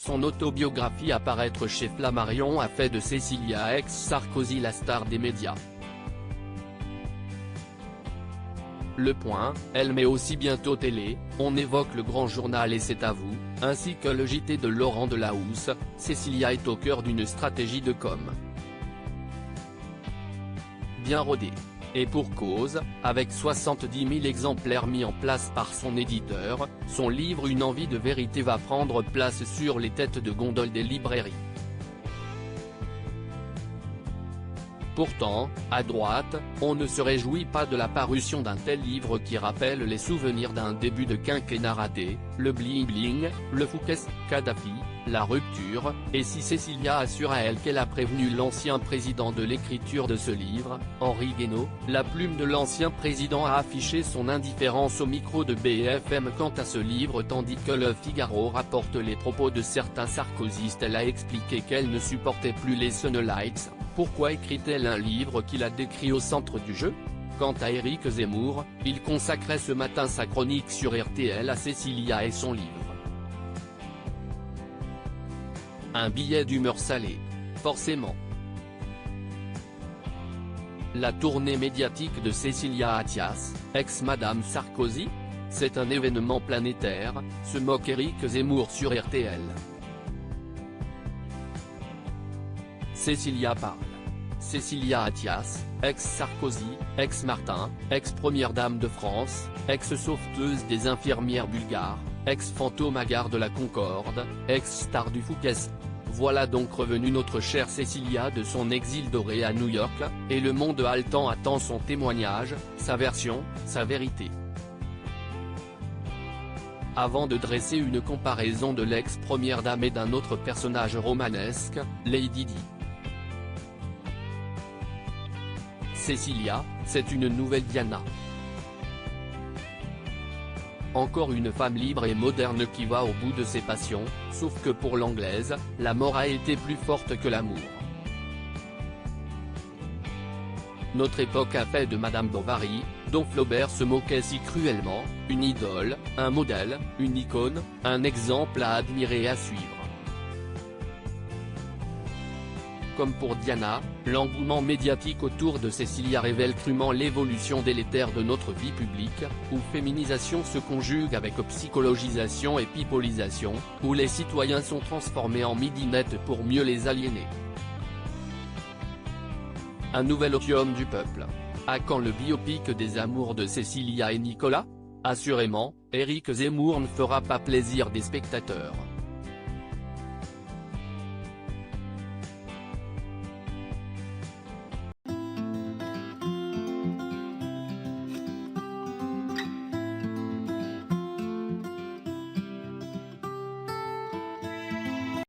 Son autobiographie à paraître chez Flammarion a fait de Cécilia ex-Sarkozy la star des médias. Le Point, elle met aussi bientôt télé, on évoque le grand journal et c'est à vous, ainsi que le JT de Laurent Delahousse. Cécilia est au cœur d'une stratégie de com' bien rodée. Et pour cause, avec 70 000 exemplaires mis en place par son éditeur, son livre Une envie de vérité va prendre place sur les têtes de gondole des librairies. Pourtant, à droite, on ne se réjouit pas de la parution d'un tel livre qui rappelle les souvenirs d'un début de quinquennat raté, le bling-bling, le Fouquet, Kadhafi, la rupture, et si Cécilia assure à elle qu'elle a prévenu l'ancien président de l'écriture de ce livre, Henri Guénaud, la plume de l'ancien président a affiché son indifférence au micro de BFM quant à ce livre tandis que Le Figaro rapporte les propos de certains sarkozystes. Elle a expliqué qu'elle ne supportait plus les Sunlights. Pourquoi écrit-elle un livre qui la décrit au centre du jeu? Quant à Éric Zemmour, il consacrait ce matin sa chronique sur RTL à Cécilia et son livre. Un billet d'humeur salée. Forcément. La tournée médiatique de Cécilia Attias, ex-Madame Sarkozy? C'est un événement planétaire, se moque Éric Zemmour sur RTL. Cécilia parle. Cécilia Attias, ex-Sarkozy, ex-Martin, ex-première dame de France, ex-sauveteuse des infirmières bulgares, ex-fantôme à Gare de la Concorde, ex-star du Fouquet. Voilà donc revenue notre chère Cécilia de son exil doré à New York, et le monde haletant attend son témoignage, sa version, sa vérité. Avant de dresser une comparaison de l'ex-première dame et d'un autre personnage romanesque, Lady Di. Cécilia, c'est une nouvelle Diana. Encore une femme libre et moderne qui va au bout de ses passions, sauf que pour l'anglaise, la mort a été plus forte que l'amour. Notre époque a fait de Madame Bovary, dont Flaubert se moquait si cruellement, une idole, un modèle, une icône, un exemple à admirer et à suivre. Comme pour Diana, l'engouement médiatique autour de Cécilia révèle crûment l'évolution délétère de notre vie publique, où féminisation se conjugue avec psychologisation et pipolisation, où les citoyens sont transformés en midinettes pour mieux les aliéner. Un nouvel opium du peuple. À quand le biopic des amours de Cécilia et Nicolas? Assurément, Éric Zemmour ne fera pas plaisir des spectateurs.